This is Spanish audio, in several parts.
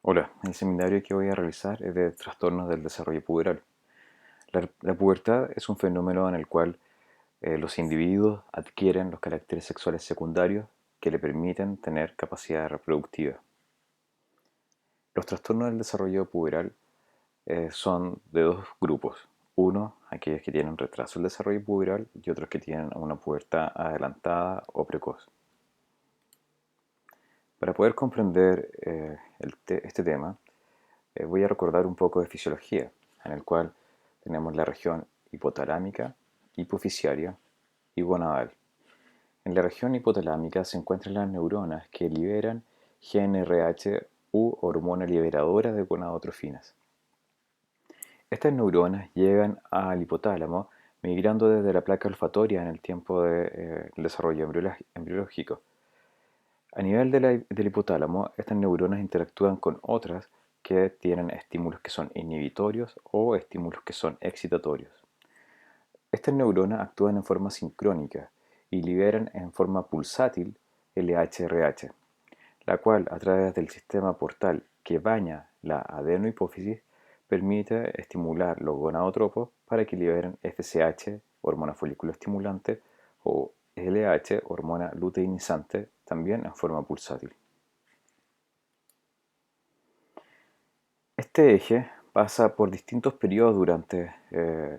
Hola, el seminario que voy a realizar es de trastornos del desarrollo puberal. La pubertad es un fenómeno en el cual los individuos adquieren los caracteres sexuales secundarios que le permiten tener capacidad reproductiva. Los trastornos del desarrollo puberal son de dos grupos. Uno, aquellos que tienen retraso del desarrollo puberal y otros que tienen una pubertad adelantada o precoz. Para poder comprender este tema, voy a recordar un poco de fisiología, en el cual tenemos la región hipotalámica, hipofisiaria y gonadal. En la región hipotalámica se encuentran las neuronas que liberan GnRH u hormona liberadora de gonadotrofinas. Estas neuronas llegan al hipotálamo migrando desde la placa olfatoria en el tiempo del desarrollo embriológico. A nivel del hipotálamo, estas neuronas interactúan con otras que tienen estímulos que son inhibitorios o estímulos que son excitatorios. Estas neuronas actúan en forma sincrónica y liberan en forma pulsátil LHRH, la cual a través del sistema portal que baña la adenohipófisis permite estimular los gonadotropos para que liberen FSH, hormona folículo estimulante, o LH, hormona luteinizante, también en forma pulsátil. Este eje pasa por distintos periodos durante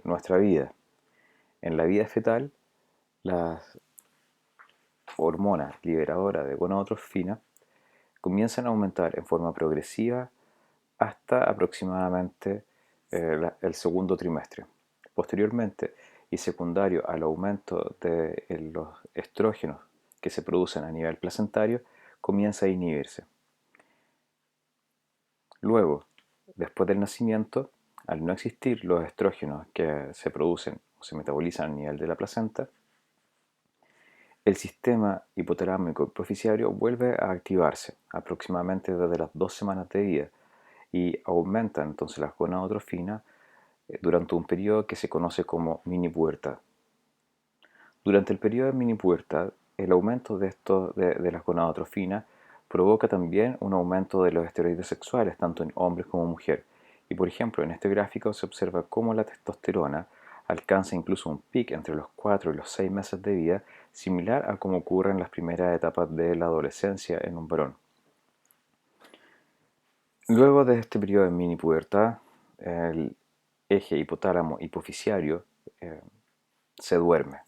nuestra vida. En la vida fetal, las hormonas liberadoras de gonadotrofina comienzan a aumentar en forma progresiva hasta aproximadamente el segundo trimestre. Posteriormente, y secundario al aumento de los estrógenos que se producen a nivel placentario, comienza a inhibirse. Luego, después del nacimiento, al no existir los estrógenos que se producen o se metabolizan a nivel de la placenta, el sistema hipotalámico hipofisiario vuelve a activarse aproximadamente desde las 2 semanas de vida y aumenta entonces la gonadotrofina durante un periodo que se conoce como mini pubertad. Durante el periodo de mini pubertad, el aumento de las gonadotrofinas provoca también un aumento de los esteroides sexuales, tanto en hombres como mujeres. Y por ejemplo, en este gráfico se observa cómo la testosterona alcanza incluso un pic entre los 4 y los 6 meses de vida, similar a como ocurre en las primeras etapas de la adolescencia en un varón. Luego de este periodo de mini pubertad, el eje hipotálamo hipofisiario se duerme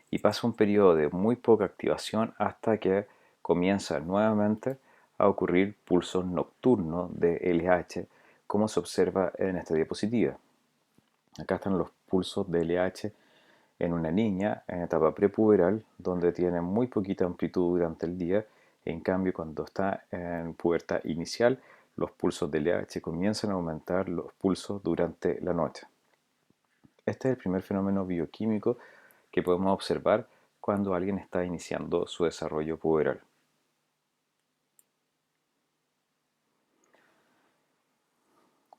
y pasa un periodo de muy poca activación hasta que comienza nuevamente a ocurrir pulsos nocturnos de LH, como se observa en esta diapositiva. Acá están los pulsos de LH en una niña en etapa prepuberal, donde tiene muy poquita amplitud durante el día. En cambio, cuando está en pubertad inicial, los pulsos de LH comienzan a aumentar los pulsos durante la noche. Este es el primer fenómeno bioquímico que podemos observar cuando alguien está iniciando su desarrollo puberal.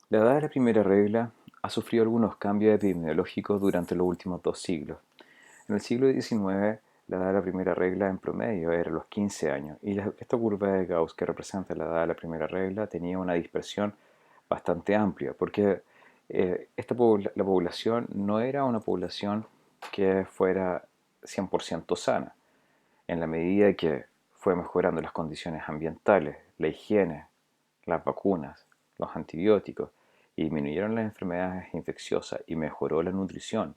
La edad de la primera regla ha sufrido algunos cambios epidemiológicos durante los últimos 2 siglos. En el siglo XIX, la edad de la primera regla en promedio era los 15 años, y esta curva de Gauss que representa la edad de la primera regla tenía una dispersión bastante amplia, porque la población no era una población que fuera 100% sana. En la medida que fue mejorando las condiciones ambientales, la higiene, las vacunas, los antibióticos, y disminuyeron las enfermedades infecciosas y mejoró la nutrición,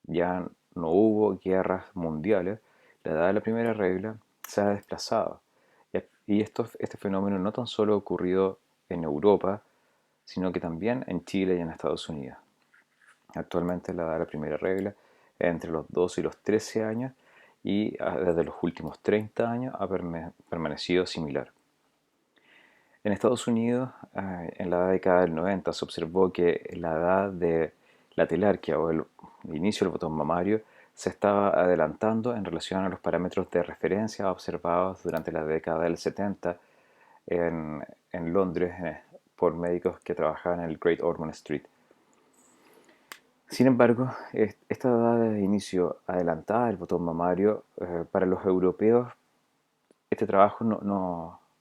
ya no hubo guerras mundiales, la edad de la primera regla se ha desplazado. Y este fenómeno no tan solo ha ocurrido en Europa, sino que también en Chile y en Estados Unidos. Actualmente la edad de la primera regla es entre los 12 y los 13 años y desde los últimos 30 años ha permanecido similar. En Estados Unidos, en la década del 90, se observó que la edad de la telarquía o el inicio del botón mamario se estaba adelantando en relación a los parámetros de referencia observados durante la década del 70 en Londres por médicos que trabajaban en el Great Ormond Street. Sin embargo, esta edad de inicio adelantada del botón mamario, para los europeos, este trabajo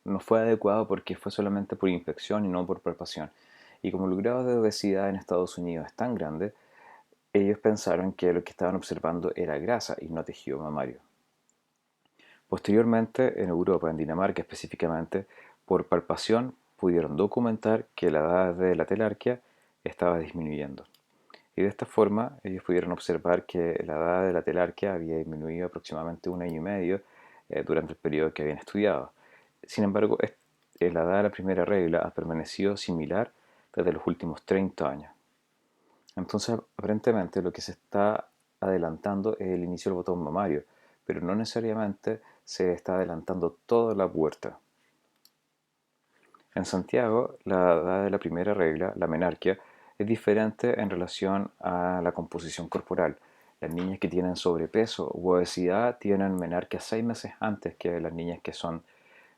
no fue adecuado porque fue solamente por infección y no por palpación. Y como el grado de obesidad en Estados Unidos es tan grande, ellos pensaron que lo que estaban observando era grasa y no tejido mamario. Posteriormente, en Europa, en Dinamarca específicamente, por palpación pudieron documentar que la edad de la telarquía estaba disminuyendo. Y de esta forma ellos pudieron observar que la edad de la telarquía había disminuido aproximadamente 1 año y medio durante el periodo que habían estudiado. Sin embargo, la edad de la primera regla ha permanecido similar desde los últimos 30 años. Entonces, aparentemente lo que se está adelantando es el inicio del botón mamario, pero no necesariamente se está adelantando toda la pubertad. En Santiago, la edad de la primera regla, la menarquia, es diferente en relación a la composición corporal. Las niñas que tienen sobrepeso u obesidad tienen menarquia 6 meses antes que las niñas que son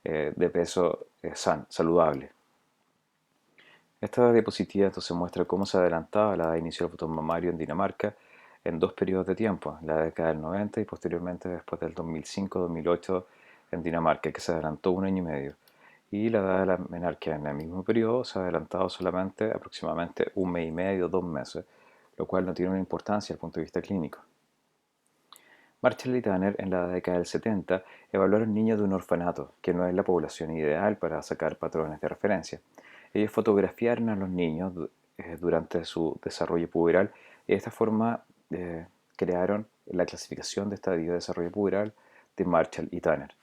de peso saludable. Esta diapositiva entonces muestra cómo se adelantaba la edad de inicio del botón mamario en Dinamarca en dos periodos de tiempo, la década del 90 y posteriormente después del 2005-2008 en Dinamarca, que se adelantó 1 año y medio. Y la edad de la menarquia en el mismo periodo se ha adelantado solamente aproximadamente 1 mes y medio, 2 meses, lo cual no tiene una importancia desde el punto de vista clínico. Marshall y Tanner en la década del 70 evaluaron niños de un orfanato, que no es la población ideal para sacar patrones de referencia. Ellos fotografiaron a los niños durante su desarrollo puberal y de esta forma crearon la clasificación de estadio de desarrollo puberal de Marshall y Tanner.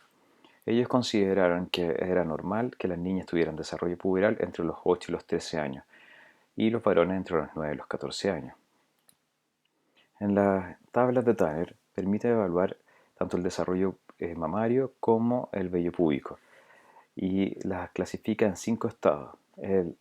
Ellos consideraron que era normal que las niñas tuvieran desarrollo puberal entre los 8 y los 13 años y los varones entre los 9 y los 14 años. En las tablas de Tanner permite evaluar tanto el desarrollo mamario como el vello púbico y las clasifica en 5 estados. El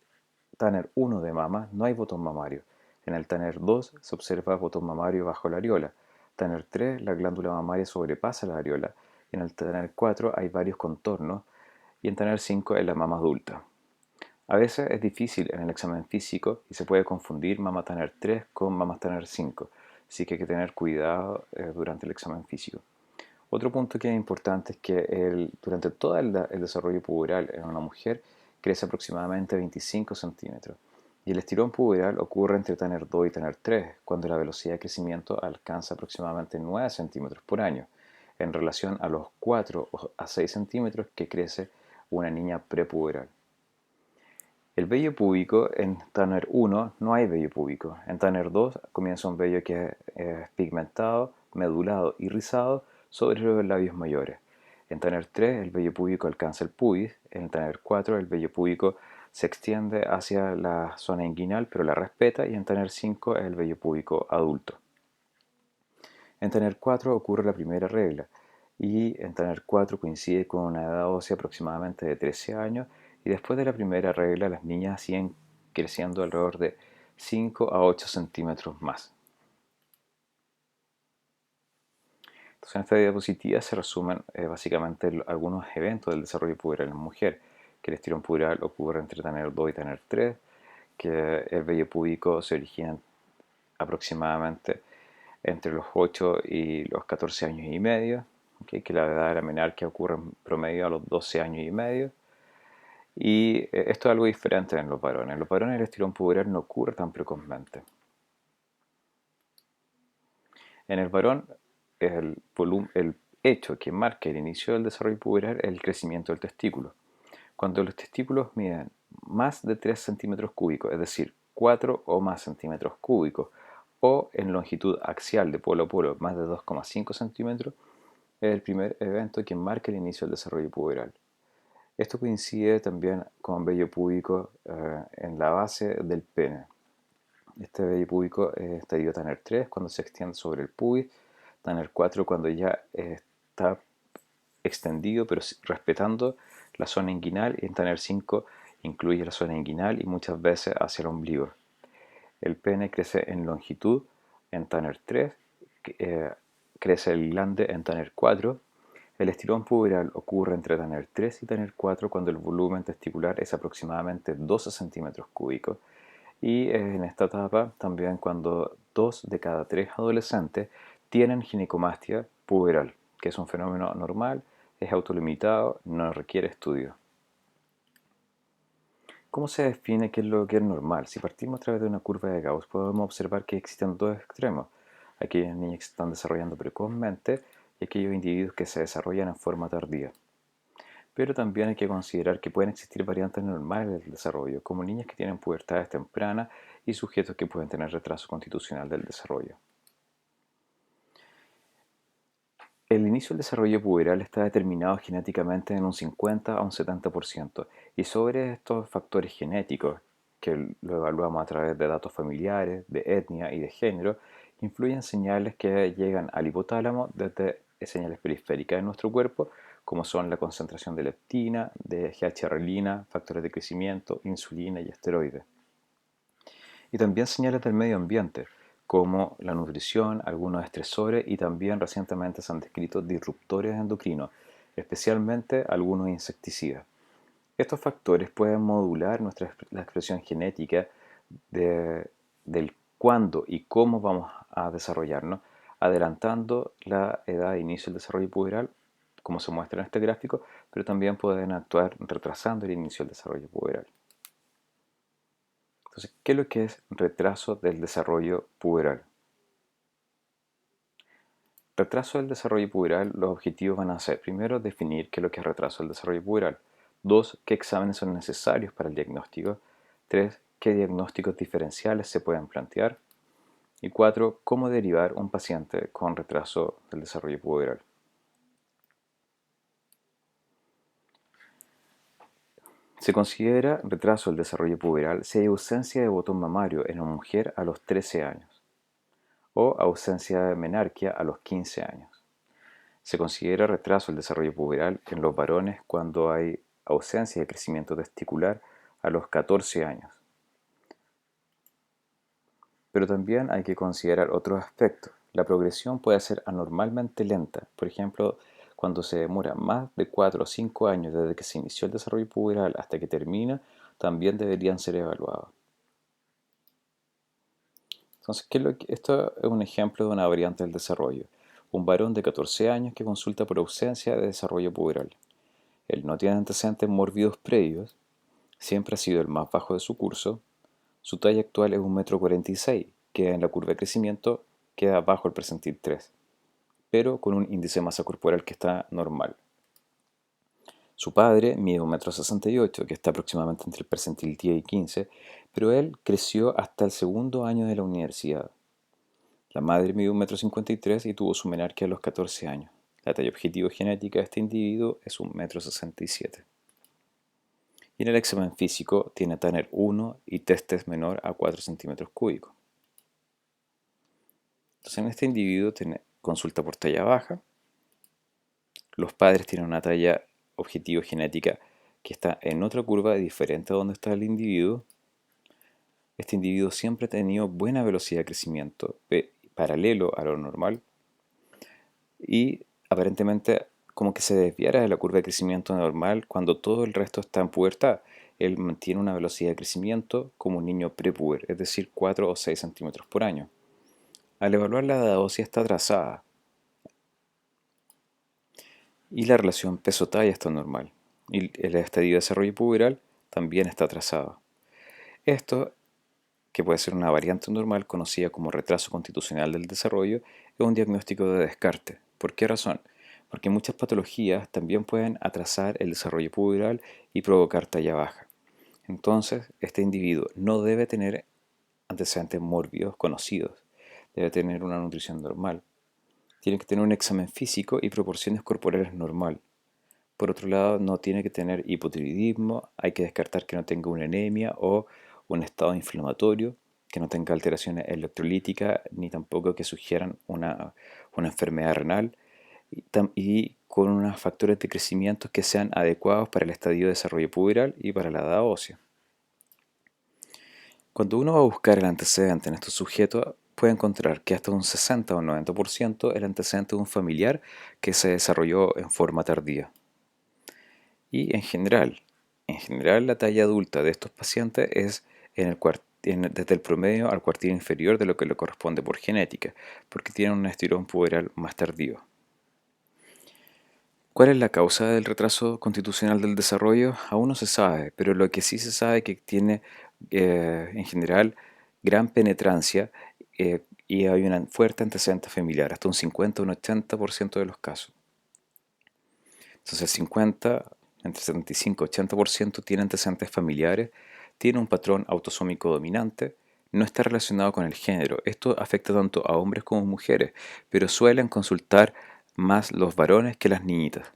Tanner 1 de mama no hay botón mamario. En el Tanner 2 se observa botón mamario bajo la areola. Tanner 3 la glándula mamaria sobrepasa la areola. En el Tanner 4 hay varios contornos y en Tanner 5 es la mama adulta. A veces es difícil en el examen físico y se puede confundir mama Tanner 3 con mama Tanner 5, así que hay que tener cuidado durante el examen físico. Otro punto que es importante es que durante todo el desarrollo puberal en una mujer crece aproximadamente 25 centímetros y el estirón puberal ocurre entre Tanner 2 y Tanner 3, cuando la velocidad de crecimiento alcanza aproximadamente 9 centímetros por año, en relación a los 4 a 6 centímetros que crece una niña prepuberal. El vello púbico en Tanner 1 no hay vello púbico. En Tanner 2 comienza un vello que es pigmentado, medulado y rizado sobre los labios mayores. En Tanner 3 el vello púbico alcanza el pubis. En Tanner 4 el vello púbico se extiende hacia la zona inguinal pero la respeta. Y en Tanner 5 es el vello púbico adulto. En Tanner 4 ocurre la primera regla y en Tanner 4 coincide con una edad ósea aproximadamente de 13 años y después de la primera regla las niñas siguen creciendo alrededor de 5 a 8 centímetros más. Entonces en esta diapositiva se resumen básicamente algunos eventos del desarrollo puberal en la mujer, que el estirón puberal ocurre entre Tanner 2 y Tanner 3, que el vello púbico se origina aproximadamente entre los 8 y los 14 años y medio, ¿okay? Que la edad de la menarquia ocurre en promedio a los 12 años y medio. Y esto es algo diferente en los varones. En los varones el estirón puberal no ocurre tan precozmente. En el varón, el hecho que marca el inicio del desarrollo puberal es el crecimiento del testículo. Cuando los testículos miden más de 3 centímetros cúbicos, es decir, 4 o más centímetros cúbicos, o en longitud axial de polo a polo más de 2,5 centímetros, es el primer evento que marca el inicio del desarrollo puberal. Esto coincide también con vello púbico en la base del pene. Este vello púbico es estadio Tanner 3 cuando se extiende sobre el pubis, Tanner 4 cuando ya está extendido pero respetando la zona inguinal y en Tanner 5 incluye la zona inguinal y muchas veces hacia el ombligo. El pene crece en longitud en Tanner 3, crece el glande en Tanner 4. El estirón puberal ocurre entre Tanner 3 y Tanner 4 cuando el volumen testicular es aproximadamente 12 centímetros cúbicos. Y en esta etapa también cuando 2 de cada 3 adolescentes tienen ginecomastia puberal, que es un fenómeno normal, es autolimitado, no requiere estudio. ¿Cómo se define qué es lo que es normal? Si partimos a través de una curva de Gauss, podemos observar que existen dos extremos: aquellos niños que se están desarrollando precozmente y aquellos individuos que se desarrollan en forma tardía. Pero también hay que considerar que pueden existir variantes normales del desarrollo, como niñas que tienen pubertades tempranas y sujetos que pueden tener retraso constitucional del desarrollo. El inicio del desarrollo puberal está determinado genéticamente en un 50 a un 70%, y sobre estos factores genéticos, que lo evaluamos a través de datos familiares, de etnia y de género, influyen señales que llegan al hipotálamo desde señales periféricas de nuestro cuerpo, como son la concentración de leptina, de GH-relina, factores de crecimiento, insulina y esteroides. Y también señales del medio ambiente, como la nutrición, algunos estresores, y también recientemente se han descrito disruptores endocrinos, especialmente algunos insecticidas. Estos factores pueden modular la expresión genética del cuándo y cómo vamos a desarrollarnos, adelantando la edad de inicio del desarrollo puberal, como se muestra en este gráfico, pero también pueden actuar retrasando el inicio del desarrollo puberal. Entonces, ¿qué es lo que es retraso del desarrollo puberal? Retraso del desarrollo puberal, los objetivos van a ser: primero, definir qué es lo que es retraso del desarrollo puberal; dos, qué exámenes son necesarios para el diagnóstico; tres, qué diagnósticos diferenciales se pueden plantear; y cuatro, cómo derivar un paciente con retraso del desarrollo puberal. Se considera retraso del desarrollo puberal si hay ausencia de botón mamario en una mujer a los 13 años o ausencia de menarquia a los 15 años. Se considera retraso el desarrollo puberal en los varones cuando hay ausencia de crecimiento testicular a los 14 años. Pero también hay que considerar otros aspectos. La progresión puede ser anormalmente lenta. Por ejemplo, cuando se demora más de 4 o 5 años desde que se inició el desarrollo puberal hasta que termina, también deberían ser evaluados. Entonces, esto es un ejemplo de una variante del desarrollo. Un varón de 14 años que consulta por ausencia de desarrollo puberal. Él no tiene antecedentes mórbidos previos, siempre ha sido el más bajo de su curso, su talla actual es 1,46 m, que en la curva de crecimiento queda bajo el percentil 3, pero con un índice de masa corporal que está normal. Su padre mide 1,68 m, que está aproximadamente entre el percentil 10 y 15, pero él creció hasta el segundo año de la universidad. La madre mide 1,53 m y tuvo su menarquia a los 14 años. La talla objetivo genética de este individuo es 1,67 m. Y en el examen físico tiene Tanner 1 y testes menor a 4 centímetros cúbicos. Entonces en este individuo tiene consulta por talla baja. Los padres tienen una talla objetivo genética que está en otra curva diferente a donde está el individuo. Este individuo siempre ha tenido buena velocidad de crecimiento, paralelo a lo normal, y aparentemente como que se desviara de la curva de crecimiento normal cuando todo el resto está en pubertad. Él mantiene una velocidad de crecimiento como un niño prepuber, es decir, 4 o 6 centímetros por año. Al evaluar la edad ósea está atrasada y la relación peso-talla está normal, y el estadio de desarrollo puberal también está atrasado. Esto, que puede ser una variante normal conocida como retraso constitucional del desarrollo, es un diagnóstico de descarte. ¿Por qué razón? Porque muchas patologías también pueden atrasar el desarrollo puberal y provocar talla baja. Entonces, este individuo no debe tener antecedentes mórbidos conocidos, debe tener una nutrición normal, tiene que tener un examen físico y proporciones corporales normal. Por otro lado, no tiene que tener hipotiroidismo, hay que descartar que no tenga una anemia o un estado inflamatorio, que no tenga alteraciones electrolíticas, ni tampoco que sugieran una enfermedad renal, y con unos factores de crecimiento que sean adecuados para el estadio de desarrollo puberal y para la edad ósea. Cuando uno va a buscar el antecedente en estos sujetos, puede encontrar que hasta un 60 o un 90% el antecedente de un familiar que se desarrolló en forma tardía. Y en general la talla adulta de estos pacientes es desde el promedio al cuartil inferior de lo que le corresponde por genética, porque tienen un estirón puberal más tardío. ¿Cuál es la causa del retraso constitucional del desarrollo? Aún no se sabe, pero lo que sí se sabe es que tiene en general gran penetrancia y hay un fuerte antecedente familiar, hasta un 50 o un 80% de los casos. Entonces el 50, entre 75 y 80% tiene antecedentes familiares, tiene un patrón autosómico dominante, no está relacionado con el género. Esto afecta tanto a hombres como mujeres, pero suelen consultar más los varones que las niñitas.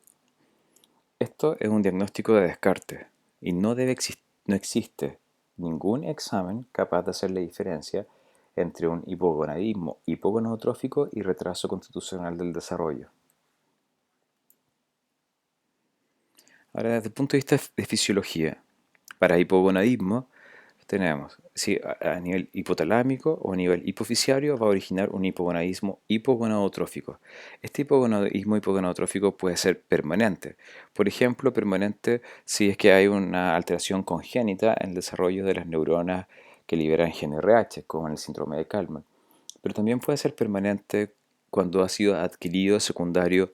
Esto es un diagnóstico de descarte y no existe ningún examen capaz de hacer la diferencia entre un hipogonadismo hipogonadotrófico y retraso constitucional del desarrollo. Ahora, desde el punto de vista de fisiología, para hipogonadismo tenemos, si a nivel hipotalámico o a nivel hipofisiario va a originar un hipogonadismo hipogonadotrófico. Este hipogonadismo hipogonadotrófico puede ser permanente. Por ejemplo, permanente si es que hay una alteración congénita en el desarrollo de las neuronas que liberan GnRH, como en el síndrome de Kalman. Pero también puede ser permanente cuando ha sido adquirido secundario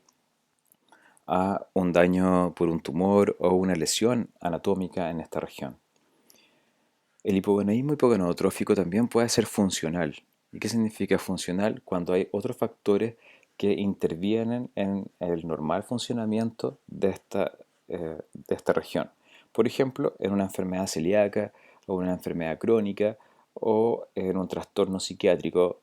a un daño por un tumor o una lesión anatómica en esta región. El hipogonadismo hipogonadotrófico también puede ser funcional. ¿Y qué significa funcional? Cuando hay otros factores que intervienen en el normal funcionamiento de esta región. Por ejemplo, en una enfermedad celíaca o una enfermedad crónica o en un trastorno psiquiátrico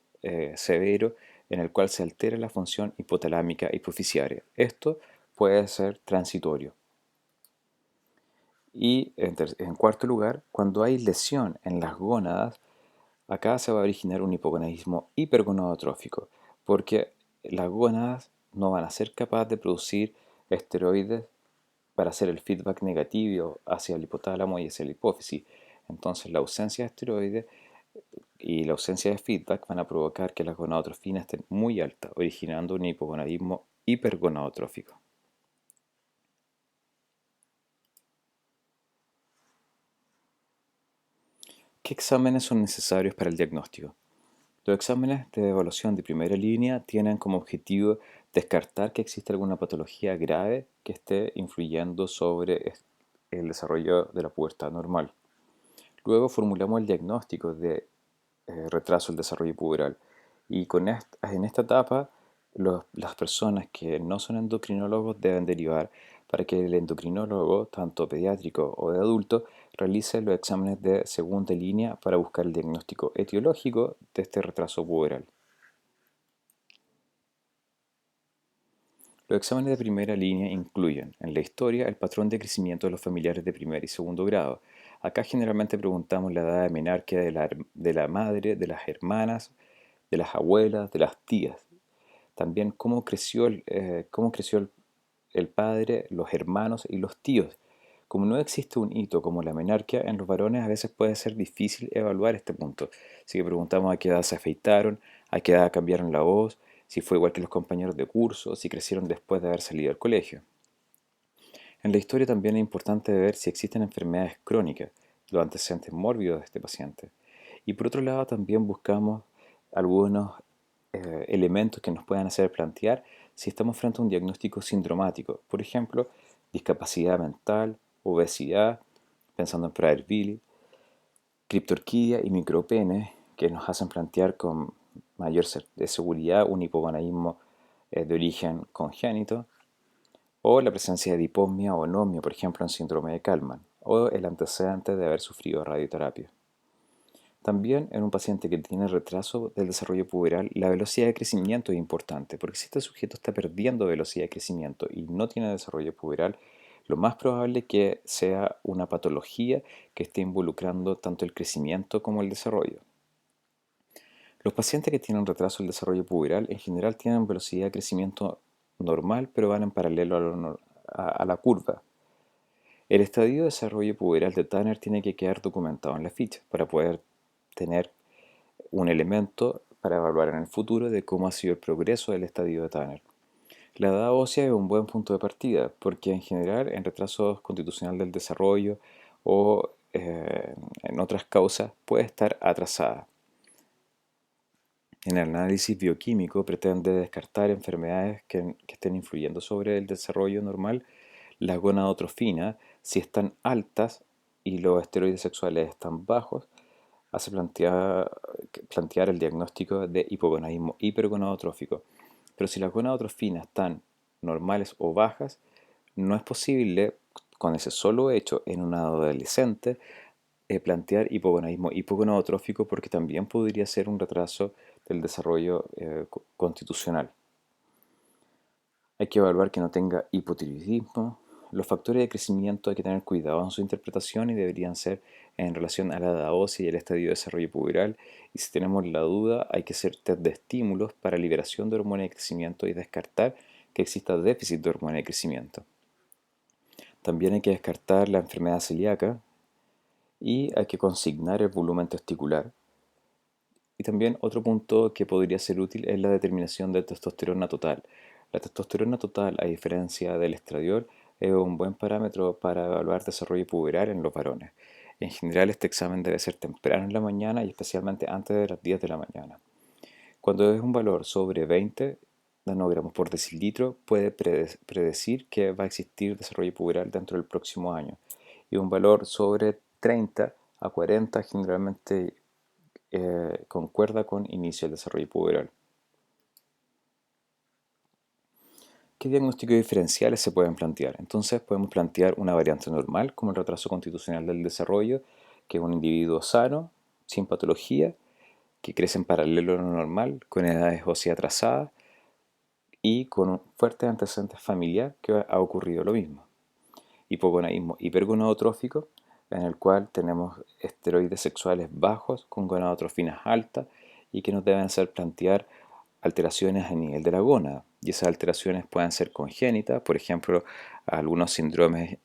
severo en el cual se altera la función hipotalámica hipofisiaria. Esto puede ser transitorio. Y en cuarto lugar, cuando hay lesión en las gónadas, acá se va a originar un hipogonadismo hipergonadotrófico, porque las gónadas no van a ser capaces de producir esteroides para hacer el feedback negativo hacia el hipotálamo y hacia la hipófisis. Entonces la ausencia de esteroides y la ausencia de feedback van a provocar que las gonadotrofinas estén muy altas, originando un hipogonadismo hipergonadotrófico. ¿Qué exámenes son necesarios para el diagnóstico? Los exámenes de evaluación de primera línea tienen como objetivo descartar que existe alguna patología grave que esté influyendo sobre el desarrollo de la pubertad normal. Luego formulamos el diagnóstico de retraso del desarrollo puberal y en esta etapa las personas que no son endocrinólogos deben derivar para que el endocrinólogo, tanto pediátrico o de adulto, realice los exámenes de segunda línea para buscar el diagnóstico etiológico de este retraso puberal. Los exámenes de primera línea incluyen, en la historia, el patrón de crecimiento de los familiares de primer y segundo grado. Acá generalmente preguntamos la edad de menarquia de la madre, de las hermanas, de las abuelas, de las tías. También cómo creció el padre, los hermanos y los tíos. Como no existe un hito como la menarquia, en los varones a veces puede ser difícil evaluar este punto. Así que preguntamos a qué edad se afeitaron, a qué edad cambiaron la voz, si fue igual que los compañeros de curso, si crecieron después de haber salido del colegio. En la historia también es importante ver si existen enfermedades crónicas, los antecedentes mórbidos de este paciente. Y por otro lado también buscamos algunos elementos que nos puedan hacer plantear si estamos frente a un diagnóstico sindromático. Por ejemplo, discapacidad mental, obesidad, pensando en Prader-Willi, criptorquidia y micropene, que nos hacen plantear con mayor seguridad un hipogonadismo de origen congénito, o la presencia de diposmia o anomia, por ejemplo, en síndrome de Kalman, o el antecedente de haber sufrido radioterapia. También en un paciente que tiene retraso del desarrollo puberal, la velocidad de crecimiento es importante, porque si este sujeto está perdiendo velocidad de crecimiento y no tiene desarrollo puberal, lo más probable es que sea una patología que esté involucrando tanto el crecimiento como el desarrollo. Los pacientes que tienen retraso del desarrollo puberal en general tienen velocidad de crecimiento normal, pero van en paralelo a la curva. El estadio de desarrollo puberal de Tanner tiene que quedar documentado en la ficha para poder tener un elemento para evaluar en el futuro de cómo ha sido el progreso del estadio de Tanner. La edad ósea es un buen punto de partida, porque en general en retrasos constitucional del desarrollo o en otras causas puede estar atrasada. En el análisis bioquímico pretende descartar enfermedades que estén influyendo sobre el desarrollo normal. Las gonadotrofinas, si están altas y los esteroides sexuales están bajos, hace plantear el diagnóstico de hipogonadismo hipergonadotrófico. Pero si las gonadotrofinas están normales o bajas, no es posible, con ese solo hecho en un adolescente, plantear hipogonadismo hipogonadotrófico porque también podría ser un retraso del desarrollo constitucional. Hay que evaluar que no tenga hipotiroidismo. Los factores de crecimiento hay que tener cuidado en su interpretación y deberían ser en relación a la edad ósea y el estadio de desarrollo puberal. Y si tenemos la duda, hay que hacer test de estímulos para liberación de hormona de crecimiento y descartar que exista déficit de hormona de crecimiento. También hay que descartar la enfermedad celíaca y hay que consignar el volumen testicular. Y también otro punto que podría ser útil es la determinación de testosterona total. La testosterona total, a diferencia del estradiol, es un buen parámetro para evaluar desarrollo puberal en los varones. En general, este examen debe ser temprano en la mañana y especialmente antes de las 10 de la mañana. Cuando es un valor sobre 20 nanogramos por decilitro, puede predecir que va a existir desarrollo puberal dentro del próximo año. Y un valor sobre 30 a 40 generalmente concuerda con inicio del desarrollo puberal. ¿Qué diagnósticos diferenciales se pueden plantear? Entonces podemos plantear una variante normal como el retraso constitucional del desarrollo, que es un individuo sano, sin patología, que crece en paralelo a lo normal, con edades óseas atrasadas y con un fuerte antecedente familiar que ha ocurrido lo mismo. Hipogonadismo hipergonadotrófico, en el cual tenemos esteroides sexuales bajos con gonadotrofinas altas y que nos deben hacer plantear alteraciones a nivel de la gónada. Y esas alteraciones pueden ser congénitas, por ejemplo, algunos síndromes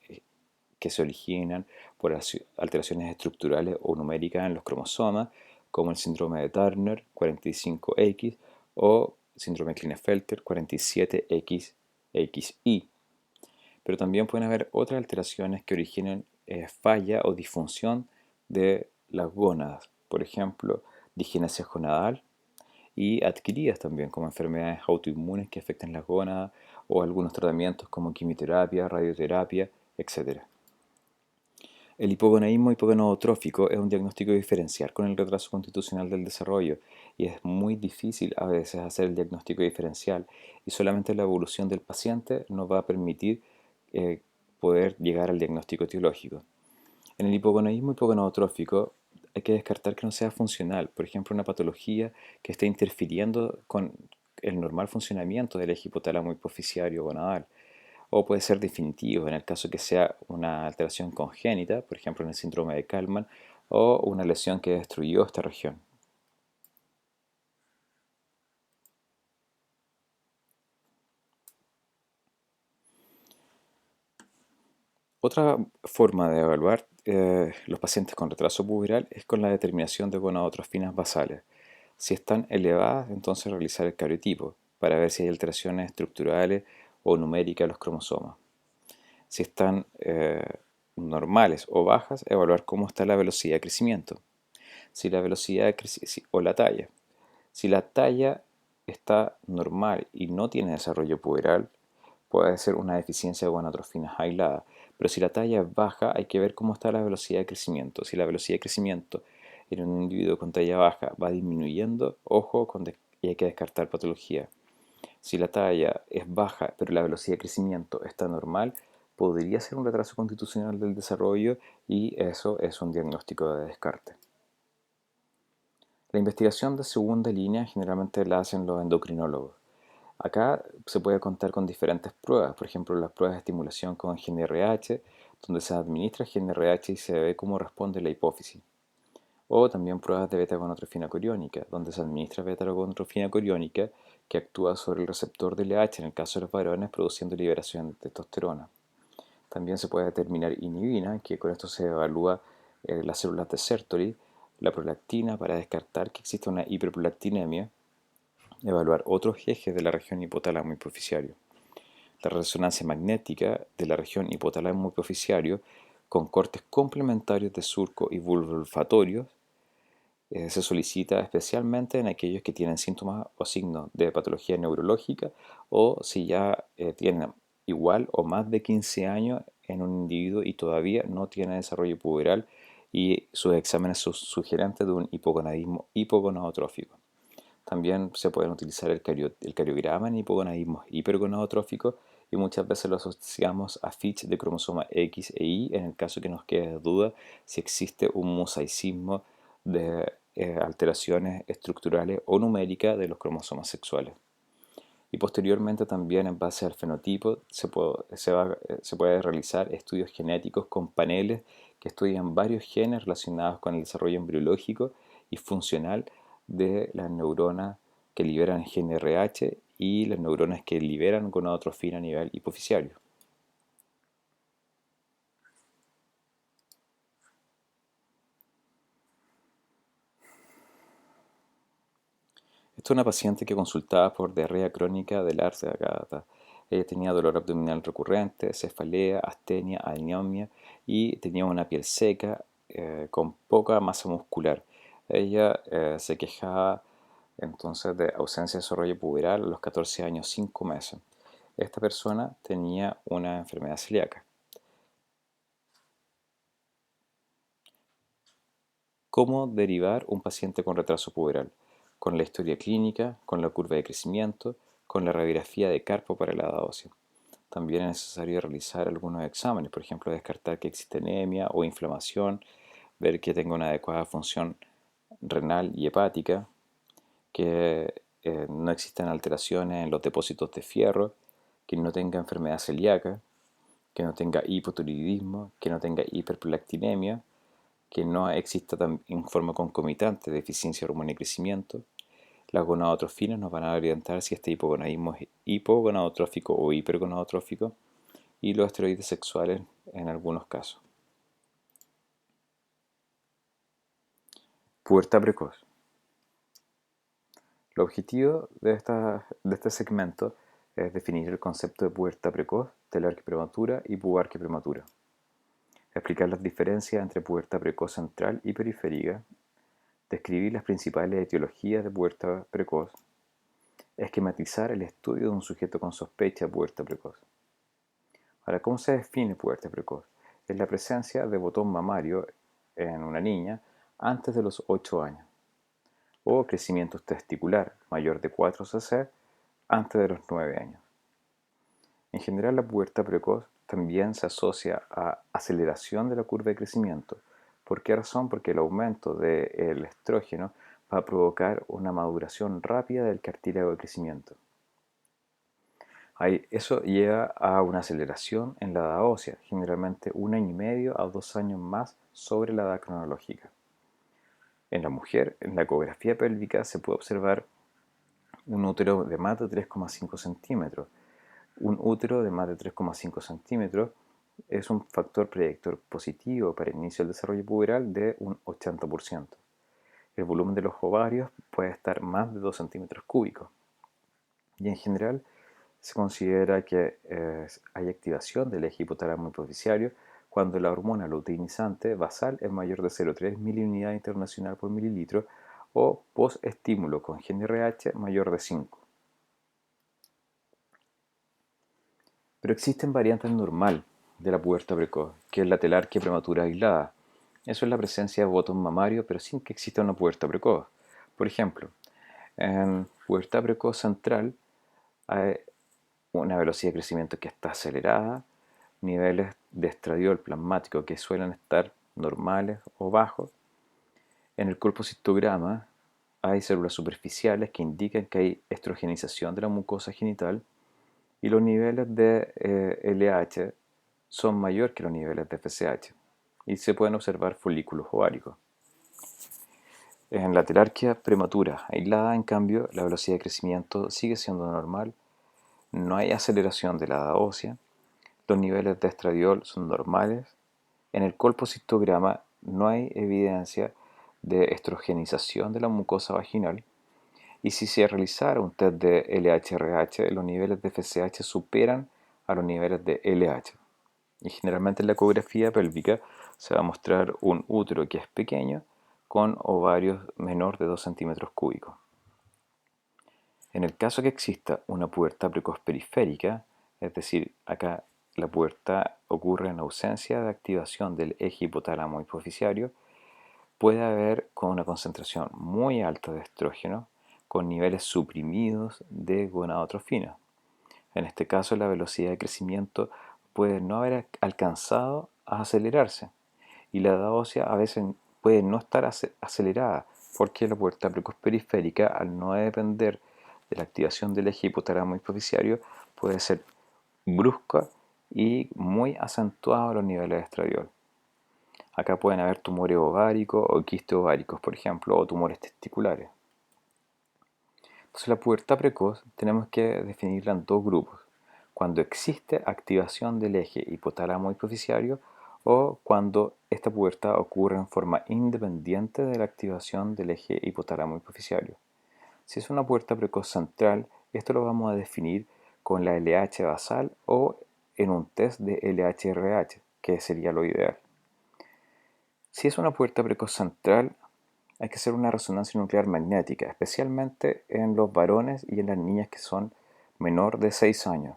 que se originan por alteraciones estructurales o numéricas en los cromosomas, como el síndrome de Turner 45X o síndrome Klinefelter 47XXI. Pero también pueden haber otras alteraciones que originen falla o disfunción de las gónadas, por ejemplo, disgenesia gonadal y adquiridas también como enfermedades autoinmunes que afectan las gónadas o algunos tratamientos como quimioterapia, radioterapia, etc. El hipogonadismo hipogonadotrófico es un diagnóstico diferencial con el retraso constitucional del desarrollo y es muy difícil a veces hacer el diagnóstico diferencial y solamente la evolución del paciente nos va a permitir eh, poder llegar al diagnóstico etiológico. En el hipogonadismo hipogonadotrófico hay que descartar que no sea funcional, por ejemplo, una patología que esté interfiriendo con el normal funcionamiento del eje hipotálamo hipoficiario gonadal, o puede ser definitivo en el caso que sea una alteración congénita, por ejemplo en el síndrome de Kallmann, o una lesión que destruyó esta región. Otra forma de evaluar los pacientes con retraso puberal es con la determinación de gonadotrofinas basales. Si están elevadas, entonces realizar el cariotipo para ver si hay alteraciones estructurales o numéricas de los cromosomas. Si están normales o bajas, evaluar cómo está la velocidad de crecimiento. Si la velocidad de o la talla. Si la talla está normal y no tiene desarrollo puberal, puede ser una deficiencia de gonadotrofinas aislada. Pero si la talla es baja, hay que ver cómo está la velocidad de crecimiento. Si la velocidad de crecimiento en un individuo con talla baja va disminuyendo, ojo, y hay que descartar patología. Si la talla es baja, pero la velocidad de crecimiento está normal, podría ser un retraso constitucional del desarrollo y eso es un diagnóstico de descarte. La investigación de segunda línea generalmente la hacen los endocrinólogos. Acá se puede contar con diferentes pruebas, por ejemplo las pruebas de estimulación con GnRH, donde se administra GnRH y se ve cómo responde la hipófisis. O también pruebas de beta-gonotrofina coriónica, donde se administra beta-gonotrofina coriónica que actúa sobre el receptor de LH en el caso de los varones, produciendo liberación de testosterona. También se puede determinar inhibina, que con esto se evalúa las células de Sertoli, la prolactina para descartar que existe una hiperprolactinemia, evaluar otros ejes de la región hipotálamo hipoficiario. La resonancia magnética de la región hipotálamo hipoficiario con cortes complementarios de surco y bulbo olfatorios Se solicita especialmente en aquellos que tienen síntomas o signos de patología neurológica o si ya tienen igual o más de 15 años en un individuo y todavía no tiene desarrollo puberal y sus exámenes son sugerentes de un hipogonadismo hipogonadotrófico. También se pueden utilizar el cariograma en hipogonadismos hipergonadotróficos y muchas veces lo asociamos a Fitch de cromosoma X e Y en el caso que nos quede duda si existe un mosaicismo de alteraciones estructurales o numéricas de los cromosomas sexuales. Y posteriormente también en base al fenotipo se puede realizar estudios genéticos con paneles que estudian varios genes relacionados con el desarrollo embriológico y funcional de las neuronas que liberan GNRH y las neuronas que liberan gonadotrofina a nivel hipofisiario. Esta es una paciente que consultaba por diarrea crónica de larga data. Ella tenía dolor abdominal recurrente, cefalea, astenia, anemia y tenía una piel seca con poca masa muscular. Ella se quejaba entonces de ausencia de desarrollo puberal a los 14 años, 5 meses. Esta persona tenía una enfermedad celíaca. ¿Cómo derivar un paciente con retraso puberal? Con la historia clínica, con la curva de crecimiento, con la radiografía de Carpo para la edad ósea. También es necesario realizar algunos exámenes, por ejemplo, descartar que existe anemia o inflamación, ver que tenga una adecuada función renal y hepática, que no existan alteraciones en los depósitos de fierro, que no tenga enfermedad celíaca, que no tenga hipotiroidismo, que no tenga hiperprolactinemia, que no exista en forma concomitante deficiencia de hormona de crecimiento. Las gonadotrofinas nos van a orientar si este hipogonadismo es hipogonadotrófico o hipergonadotrófico y los esteroides sexuales en algunos casos. Pubertad precoz. El objetivo de este segmento es definir el concepto de pubertad precoz, telarquía prematura y pubarquia prematura. Explicar las diferencias entre pubertad precoz central y periférica, describir las principales etiologías de pubertad precoz, esquematizar el estudio de un sujeto con sospecha de pubertad precoz. Ahora, ¿cómo se define pubertad precoz? Es la presencia de botón mamario en una niña antes de los 8 años o crecimiento testicular mayor de 4 cc antes de los 9 años. En general, la pubertad precoz también se asocia a aceleración de la curva de crecimiento. ¿Por qué razón? Porque el aumento del estrógeno va a provocar una maduración rápida del cartílago de crecimiento. Eso lleva a una aceleración en la edad ósea, generalmente 1 año y medio a 2 años más sobre la edad cronológica. En la mujer, en la ecografía pélvica, se puede observar un útero de más de 3,5 centímetros. Un útero de más de 3,5 centímetros es un factor predictor positivo para el inicio del desarrollo puberal de un 80%. El volumen de los ovarios puede estar más de 2 centímetros cúbicos. Y en general, se considera que hay activación del eje hipotálamo hipoficiario cuando la hormona luteinizante basal es mayor de 0,3 miliunidad internacional por mililitro o post-estímulo con GnRH mayor de 5. Pero existen variantes normal de la pubertad precoz, que es la telarquía prematura aislada. Eso es la presencia de botón mamario, pero sin que exista una pubertad precoz. Por ejemplo, en pubertad precoz central hay una velocidad de crecimiento que está acelerada, niveles de estradiol plasmático que suelen estar normales o bajos. En el colpocitograma hay células superficiales que indican que hay estrogenización de la mucosa genital y los niveles de LH son mayores que los niveles de FSH y se pueden observar folículos ováricos. En la telarquía prematura aislada, en cambio, la velocidad de crecimiento sigue siendo normal, no hay aceleración de la edad ósea, los niveles de estradiol son normales. En el colpocitograma no hay evidencia de estrogenización de la mucosa vaginal y si se realizara un test de LH-RH, los niveles de FSH superan a los niveles de LH. Y generalmente en la ecografía pélvica se va a mostrar un útero que es pequeño, con ovarios menor de 2 centímetros cúbicos. En el caso que exista una pubertad precoz periférica, es decir, acá la pubertad ocurre en ausencia de activación del eje hipotálamo hipoficiario, puede haber con una concentración muy alta de estrógeno con niveles suprimidos de gonadotrofina. En este caso, la velocidad de crecimiento puede no haber alcanzado a acelerarse y la edad ósea a veces puede no estar acelerada porque la pubertad precoz periférica, al no depender de la activación del eje hipotálamo hipoficiario, puede ser brusca y muy acentuada los niveles de estradiol. Acá pueden haber tumores ováricos o quistes ováricos, por ejemplo, o tumores testiculares. Entonces, la pubertad precoz tenemos que definirla en dos grupos: cuando existe activación del eje hipotálamo hipoficiario o cuando esta pubertad ocurre en forma independiente de la activación del eje hipotálamo hipoficiario. Si es una pubertad precoz central, esto lo vamos a definir con la LH basal o en un test de LHRH, que sería lo ideal. Si es una pubertad precoz central, hay que hacer una resonancia nuclear magnética, especialmente en los varones y en las niñas que son menor de 6 años.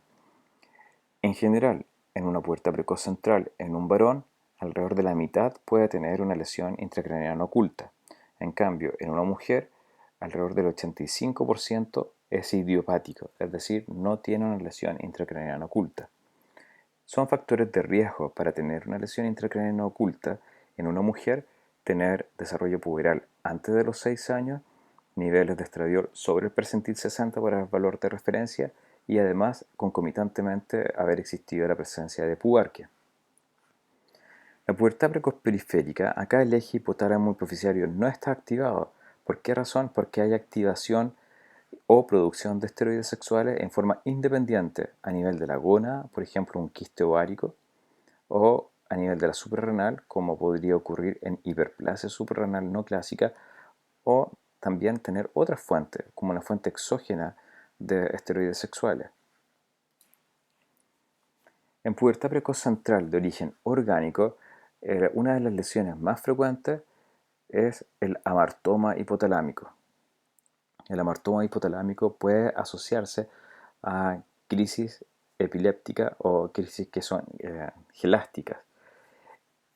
En general, en una pubertad precoz central en un varón, alrededor de la mitad puede tener una lesión intracraniana oculta. En cambio, en una mujer, alrededor del 85% es idiopático, es decir, no tiene una lesión intracraniana oculta. Son factores de riesgo para tener una lesión intracraniana oculta en una mujer: tener desarrollo puberal antes de los 6 años, niveles de estradiol sobre el percentil 60 para el valor de referencia y además concomitantemente haber existido la presencia de pubarquia. La pubertad precoz periférica, acá el eje hipotálamo hipoficiario no está activado. ¿Por qué razón? Porque hay activación o producción de esteroides sexuales en forma independiente a nivel de la gónada, por ejemplo un quiste ovárico, o a nivel de la suprarrenal, como podría ocurrir en hiperplasia suprarrenal no clásica, o también tener otras fuentes, como una fuente exógena de esteroides sexuales. En pubertad precoz central de origen orgánico, una de las lesiones más frecuentes es el amartoma hipotalámico. El amartoma hipotalámico puede asociarse a crisis epiléptica o crisis que son gelásticas.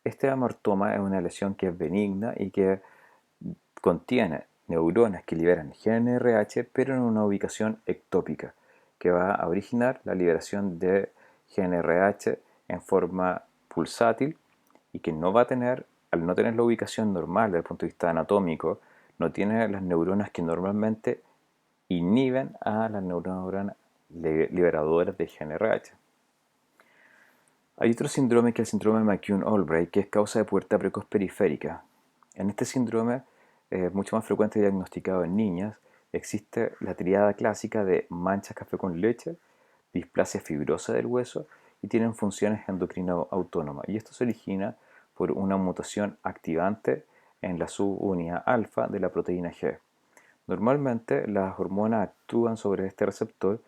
Este amartoma es una lesión que es benigna y que contiene neuronas que liberan GNRH, pero en una ubicación ectópica, que va a originar la liberación de GNRH en forma pulsátil y que no va a tener, al no tener la ubicación normal desde el punto de vista anatómico, no tiene las neuronas que normalmente inhiben a las neuronas liberadoras de GNRH. Hay otro síndrome que es el síndrome de McCune-Albright, que es causa de pubertad precoz periférica. En este síndrome, mucho más frecuente diagnosticado en niñas, existe la triada clásica de manchas café con leche, displasia fibrosa del hueso y tienen funciones endocrino autónomas. Y esto se origina por una mutación activante en la subunidad alfa de la proteína G. Normalmente las hormonas actúan sobre este receptor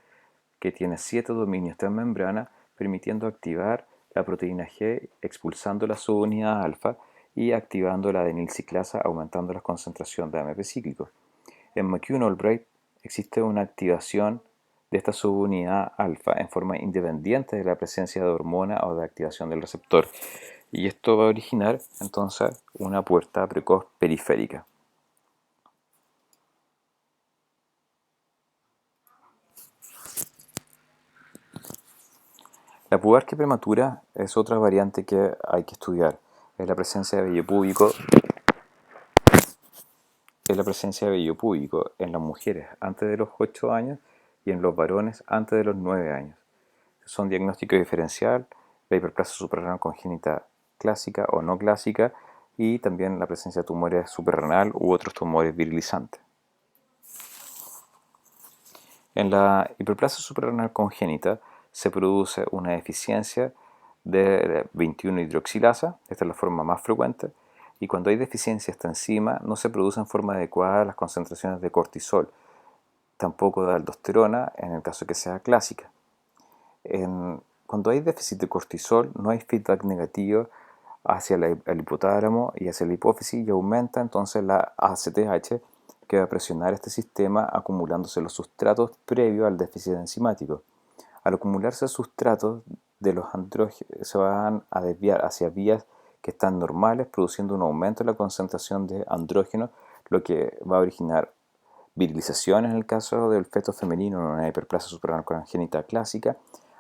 que tiene 7 dominios transmembrana, permitiendo activar la proteína G, expulsando la subunidad alfa y activando la adenilciclasa, aumentando la concentración de AMP cíclico. En McCune-Albright existe una activación de esta subunidad alfa en forma independiente de la presencia de hormona o de activación del receptor. Y esto va a originar entonces una pubertad precoz periférica. La pubarquia prematura es otra variante que hay que estudiar. Es la presencia de vello púbico, en las mujeres antes de los 8 años y en los varones antes de los 9 años. Son diagnósticos diferencial, la hiperplasia suprarrenal congénita clásica o no clásica y también la presencia de tumores suprarrenal u otros tumores virilizantes. En la hiperplasia suprarrenal congénita se produce una deficiencia de 21-hidroxilasa, esta es la forma más frecuente, y cuando hay deficiencia de esta enzima no se produce en forma adecuada las concentraciones de cortisol, tampoco de aldosterona en el caso que sea clásica. Cuando hay déficit de cortisol no hay feedback negativo hacia el hipotálamo y hacia la hipófisis y aumenta entonces la ACTH, que va a presionar este sistema acumulándose los sustratos previo al déficit enzimático. Al acumularse sustratos de los andrógenos se van a desviar hacia vías que están normales, produciendo un aumento en la concentración de andrógenos, lo que va a originar virilización en el caso del feto femenino en una hiperplasia suprarrenal congénita clásica,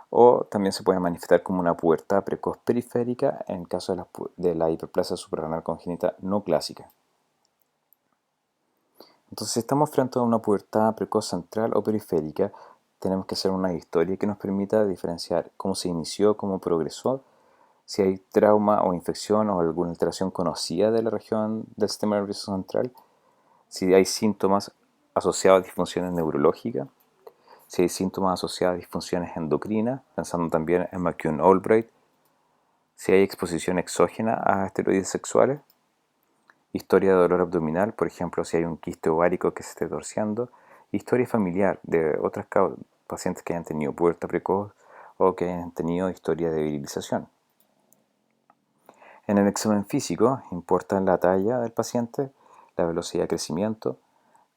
o también se puede manifestar como una pubertad precoz periférica en el caso de la hiperplasia suprarrenal congénita no clásica. Entonces, si estamos frente a una pubertad precoz central o periférica, tenemos que hacer una historia que nos permita diferenciar cómo se inició, cómo progresó, si hay trauma o infección o alguna alteración conocida de la región del sistema nervioso central, si hay síntomas asociados a disfunciones neurológicas, si hay síntomas asociados a disfunciones endocrinas, pensando también en McCune-Albright, si hay exposición exógena a esteroides sexuales, historia de dolor abdominal, por ejemplo, si hay un quiste ovárico que se esté torciendo, historia familiar de otras pacientes que hayan tenido pubertad precoz o que hayan tenido historia de virilización. En el examen físico importa la talla del paciente, la velocidad de crecimiento,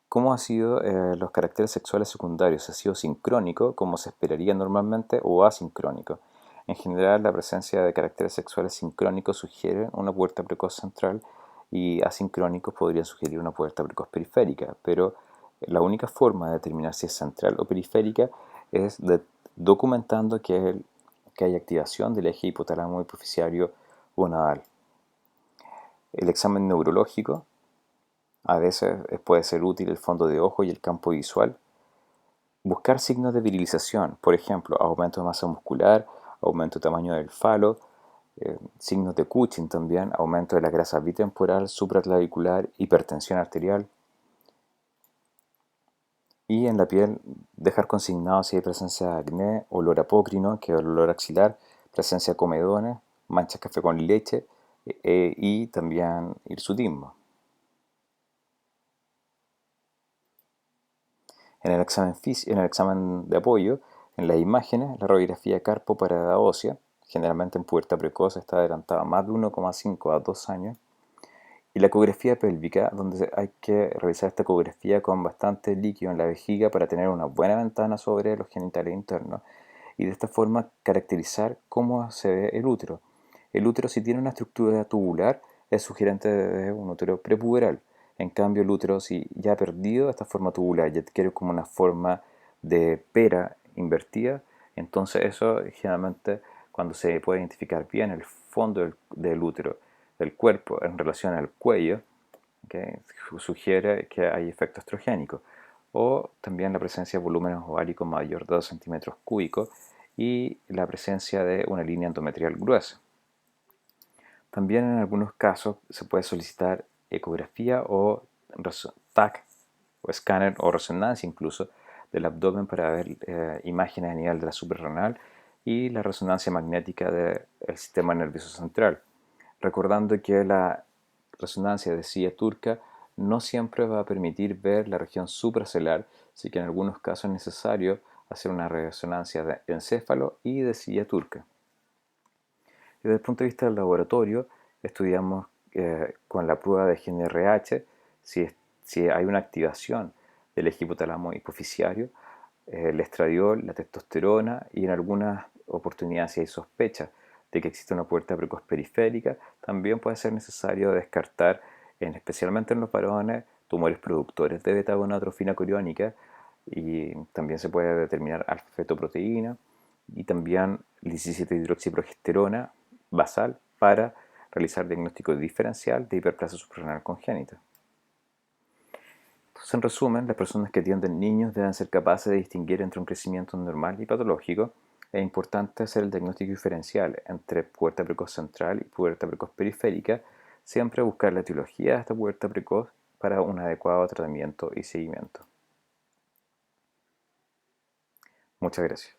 cómo han sido los caracteres sexuales secundarios, si ha sido sincrónico, como se esperaría normalmente, o asincrónico. En general, la presencia de caracteres sexuales sincrónicos sugiere una pubertad precoz central y asincrónicos podrían sugerir una pubertad precoz periférica, pero la única forma de determinar si es central o periférica es documentando que hay activación del eje hipotálamo hipoficiario gonadal. El examen neurológico, a veces puede ser útil el fondo de ojo y el campo visual. Buscar signos de virilización, por ejemplo, aumento de masa muscular, aumento de tamaño del falo, signos de Cushing también, aumento de la grasa bitemporal, supraclavicular, hipertensión arterial. Y en la piel, dejar consignado si hay presencia de acné, olor apócrino, que es el olor axilar, presencia de comedones, manchas café con leche y también hirsutismo. En el examen de apoyo, en las imágenes, la radiografía de carpo para edad ósea, generalmente en pubertad precoz, está adelantada más de 1,5 a 2 años, y la ecografía pélvica, donde hay que realizar esta ecografía con bastante líquido en la vejiga para tener una buena ventana sobre los genitales internos y de esta forma caracterizar cómo se ve el útero. El útero, si tiene una estructura tubular, es sugerente de un útero prepuberal. En cambio, el útero, si ya ha perdido esta forma tubular y adquiere como una forma de pera invertida, entonces eso generalmente, cuando se puede identificar bien el fondo del útero, del cuerpo en relación al cuello, ¿okay?, sugiere que hay efecto estrogénico. O también la presencia de volúmenes ováricos mayor de 2 centímetros cúbicos y la presencia de una línea endometrial gruesa. También en algunos casos se puede solicitar ecografía o TAC o escáner o resonancia incluso del abdomen para ver imágenes a nivel de la suprarrenal y la resonancia magnética del sistema nervioso central. Recordando que la resonancia de silla turca no siempre va a permitir ver la región supracelular, así que en algunos casos es necesario hacer una resonancia de encéfalo y de silla turca. Desde el punto de vista del laboratorio, estudiamos con la prueba de GNRH si hay una activación del eje hipotálamo hipoficiario, el estradiol, la testosterona y en algunas oportunidades si hay sospecha de que existe una pubertad precoz periférica, también puede ser necesario descartar, especialmente en los varones, tumores productores de beta-gonadotrofina coriónica y también se puede determinar alfa-fetoproteína y también 17-hidroxiprogesterona basal para realizar diagnóstico diferencial de hiperplasia suprarrenal congénita. Entonces, en resumen, las personas que atienden niños deben ser capaces de distinguir entre un crecimiento normal y patológico. Es importante hacer el diagnóstico diferencial entre pubertad precoz central y pubertad precoz periférica, siempre buscar la etiología de esta pubertad precoz para un adecuado tratamiento y seguimiento. Muchas gracias.